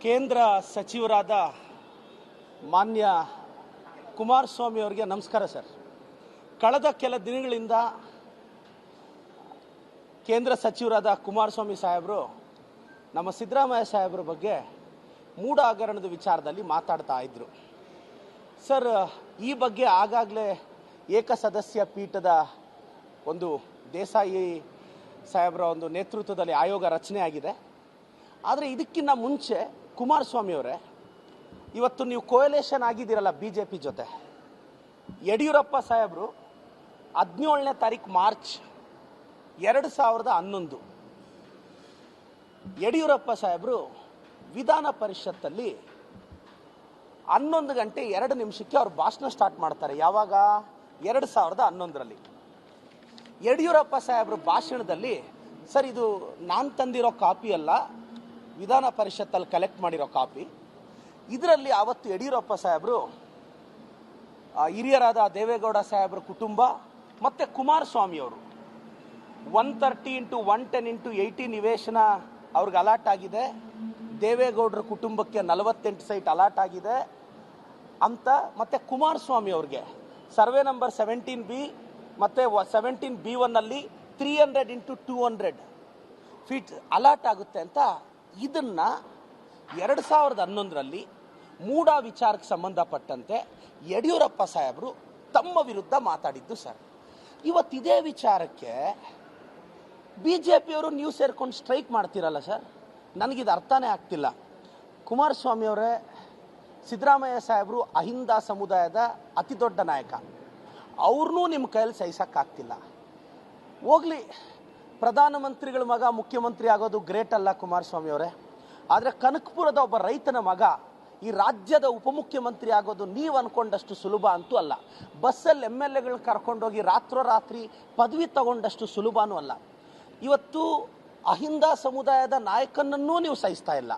ಕೇಂದ್ರ ಸಚಿವರಾದ ಮಾನ್ಯ ಕುಮಾರಸ್ವಾಮಿ ಅವರಿಗೆ ನಮಸ್ಕಾರ ಸರ್. ಕಳೆದ ಕೆಲ ದಿನಗಳಿಂದ ಕೇಂದ್ರ ಸಚಿವರಾದ ಕುಮಾರಸ್ವಾಮಿ ಸಾಹೇಬರು ನಮ್ಮ ಸಿದ್ದರಾಮಯ್ಯ ಸಾಹೇಬರ ಬಗ್ಗೆ ಮೂಢ ಹಗರಣದ ವಿಚಾರದಲ್ಲಿ ಮಾತಾಡ್ತಾ ಇದ್ರು ಸರ್. ಈ ಬಗ್ಗೆ ಆಗಾಗಲೇ ಏಕಸದಸ್ಯ ಪೀಠದ ಒಂದು ದೇಸಾಯಿ ಸಾಹೇಬರ ಒಂದು ನೇತೃತ್ವದಲ್ಲಿ ಆಯೋಗ ರಚನೆ ಆಗಿದೆ. ಆದರೆ ಇದಕ್ಕಿಂತ ಮುಂಚೆ ಕುಮಾರಸ್ವಾಮಿ ಅವರೇ, ಇವತ್ತು ನೀವು ಕೋಯಲೇಷನ್ ಆಗಿದ್ದೀರಲ್ಲ BJP ಜೊತೆ, ಯಡಿಯೂರಪ್ಪ ಸಾಹೇಬರು 17ನೇ ತಾರೀಕು ಮಾರ್ಚ್ 2011 ಯಡಿಯೂರಪ್ಪ ಸಾಹೇಬರು ವಿಧಾನ ಪರಿಷತ್ತಲ್ಲಿ 11 ಗಂಟೆ 2 ನಿಮಿಷಕ್ಕೆ ಅವ್ರ ಭಾಷಣ ಸ್ಟಾರ್ಟ್ ಮಾಡ್ತಾರೆ. ಯಾವಾಗ? 2011ರಲ್ಲಿ. ಯಡಿಯೂರಪ್ಪ ಸಾಹೇಬ್ರ ಭಾಷಣದಲ್ಲಿ, ಸರ್ ಇದು ನಾನು ತಂದಿರೋ ಕಾಪಿ ಅಲ್ಲ, ವಿಧಾನ ಪರಿಷತ್ತಲ್ಲಿ ಕಲೆಕ್ಟ್ ಮಾಡಿರೋ ಕಾಪಿ. ಇದರಲ್ಲಿ ಆವತ್ತು ಯಡಿಯೂರಪ್ಪ ಸಾಹೇಬರು ಹಿರಿಯರಾದ ದೇವೇಗೌಡ ಸಾಹೇಬ್ರ ಕುಟುಂಬ ಮತ್ತು ಕುಮಾರಸ್ವಾಮಿ ಅವರು 130 × 110 × 80 ನಿವೇಶನ ಅವ್ರಿಗೆ ಅಲಾಟ್ ಆಗಿದೆ, ದೇವೇಗೌಡರ ಕುಟುಂಬಕ್ಕೆ 48 ಸೈಟ್ ಅಲಾಟ್ ಆಗಿದೆ ಅಂತ, ಮತ್ತು ಕುಮಾರಸ್ವಾಮಿ ಅವ್ರಿಗೆ ಸರ್ವೆ ನಂಬರ್ 17B ಮತ್ತು 17B1ನಲ್ಲಿ 300 × 200 ಫೀಟ್ ಅಲಾಟ್ ಆಗುತ್ತೆ ಅಂತ, ಇದನ್ನ 2011ರಲ್ಲಿ ಮೂಢ ವಿಚಾರಕ್ಕೆ ಸಂಬಂಧಪಟ್ಟಂತೆ ಯಡಿಯೂರಪ್ಪ ಸಾಹೇಬರು ತಮ್ಮ ವಿರುದ್ಧ ಮಾತಾಡಿದ್ದು ಸರ್. ಇವತ್ತಿದೇ ವಿಚಾರಕ್ಕೆ BJPಯವರು ನೀವು ಸೇರ್ಕೊಂಡು ಸ್ಟ್ರೈಕ್ ಮಾಡ್ತಿರಲ್ಲ ಸರ್, ನನಗಿದು ಅರ್ಥನೇ ಆಗ್ತಿಲ್ಲ. ಕುಮಾರಸ್ವಾಮಿ ಅವರೇ, ಸಿದ್ದರಾಮಯ್ಯ ಸಾಹೇಬರು ಅಹಿಂದ ಸಮುದಾಯದ ಅತಿ ದೊಡ್ಡ ನಾಯಕ, ಅವ್ರನ್ನೂ ನಿಮ್ಮ ಕೈಯಲ್ಲಿ ಸಹಿಸೋಕ್ಕಾಗ್ತಿಲ್ಲ. ಹೋಗ್ಲಿ, ಪ್ರಧಾನಮಂತ್ರಿಗಳ ಮಗ ಮುಖ್ಯಮಂತ್ರಿ ಆಗೋದು ಗ್ರೇಟ್ ಅಲ್ಲ ಕುಮಾರಸ್ವಾಮಿ ಅವರೇ, ಆದರೆ ಕನಕಪುರದ ಒಬ್ಬ ರೈತನ ಮಗ ಈ ರಾಜ್ಯದ ಉಪಮುಖ್ಯಮಂತ್ರಿ ಆಗೋದು ನೀವು ಅನ್ಕೊಂಡಷ್ಟು ಸುಲಭ ಅಂತೂ ಅಲ್ಲ. ಬಸ್ಸಲ್ಲಿ MLAಗಳನ್ನ ಕರ್ಕೊಂಡೋಗಿ ರಾತ್ರೋರಾತ್ರಿ ಪದವಿ ತಗೊಂಡಷ್ಟು ಸುಲಭನೂ ಅಲ್ಲ. ಇವತ್ತು ಅಹಿಂದ ಸಮುದಾಯದ ನಾಯಕನನ್ನೂ ನೀವು ಸಹಿಸ್ತಾ ಇಲ್ಲ.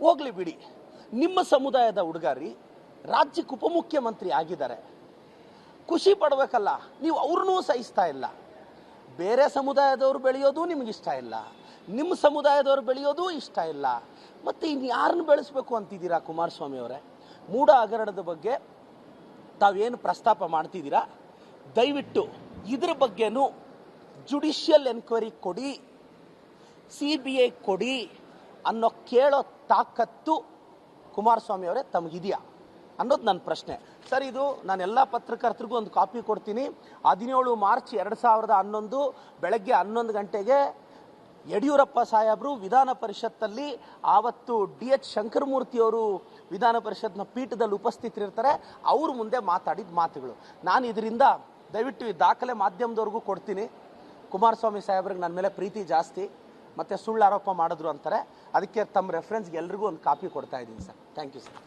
ಹೋಗ್ಲಿ ಬಿಡಿ, ನಿಮ್ಮ ಸಮುದಾಯದ ಹುಡುಗರಿ ರಾಜ್ಯಕ್ಕೆ ಉಪಮುಖ್ಯಮಂತ್ರಿ ಆಗಿದ್ದಾರೆ, ಖುಷಿ ಪಡಬೇಕಲ್ಲ, ನೀವು ಅವ್ರನ್ನೂ ಸಹಿಸ್ತಾ ಇಲ್ಲ. ಬೇರೆ ಸಮುದಾಯದವರು ಬೆಳೆಯೋದು ನಿಮಗಿಷ್ಟ ಇಲ್ಲ, ನಿಮ್ಮ ಸಮುದಾಯದವರು ಬೆಳೆಯೋದು ಇಷ್ಟ ಇಲ್ಲ, ಮತ್ತು ಇನ್ನು ಯಾರನ್ನು ಬೆಳೆಸಬೇಕು ಅಂತಿದ್ದೀರಾ ಕುಮಾರಸ್ವಾಮಿ ಅವರೇ? ಮೂಢ ಹಗರಣದ ಬಗ್ಗೆ ತಾವೇನು ಪ್ರಸ್ತಾಪ ಮಾಡ್ತಿದ್ದೀರಾ, ದಯವಿಟ್ಟು ಇದ್ರ ಬಗ್ಗೆನೂ ಜುಡಿಷಿಯಲ್ ಎನ್ಕ್ವೈರಿ ಕೊಡಿ, CBI ಕೊಡಿ ಅನ್ನೋ ಕೇಳೋ ತಾಕತ್ತು ಕುಮಾರಸ್ವಾಮಿ ಅವರೇ ತಮಗಿದೆಯಾ ಅನ್ನೋದು ನನ್ನ ಪ್ರಶ್ನೆ ಸರ್. ಇದು ನಾನೆಲ್ಲ ಪತ್ರಕರ್ತರಿಗೂ ಒಂದು ಕಾಪಿ ಕೊಡ್ತೀನಿ. 17 ಮಾರ್ಚ್ 2011 ಬೆಳಗ್ಗೆ 11 ಗಂಟೆಗೆ ಯಡಿಯೂರಪ್ಪ ಸಾಹೇಬರು ವಿಧಾನ ಪರಿಷತ್ತಲ್ಲಿ, ಆವತ್ತು DH ಶಂಕರಮೂರ್ತಿಯವರು ವಿಧಾನ ಪರಿಷತ್ನ ಪೀಠದಲ್ಲಿ ಉಪಸ್ಥಿತರಿರ್ತಾರೆ, ಅವ್ರ ಮುಂದೆ ಮಾತಾಡಿದ ಮಾತುಗಳು. ನಾನು ಇದರಿಂದ ದಯವಿಟ್ಟು ಈ ದಾಖಲೆ ಮಾಧ್ಯಮದವ್ರಿಗೂ ಕೊಡ್ತೀನಿ. ಕುಮಾರಸ್ವಾಮಿ ಸಾಹೇಬ್ರಿಗೆ ನನ್ನ ಮೇಲೆ ಪ್ರೀತಿ ಜಾಸ್ತಿ ಮತ್ತು ಸುಳ್ಳು ಆರೋಪ ಮಾಡಿದ್ರು ಅಂತಾರೆ, ಅದಕ್ಕೆ ತಮ್ಮ ರೆಫರೆನ್ಸ್ಗೆ ಎಲ್ರಿಗೂ ಒಂದು ಕಾಪಿ ಕೊಡ್ತಾ ಇದ್ದೀನಿ ಸರ್. Thank you sir.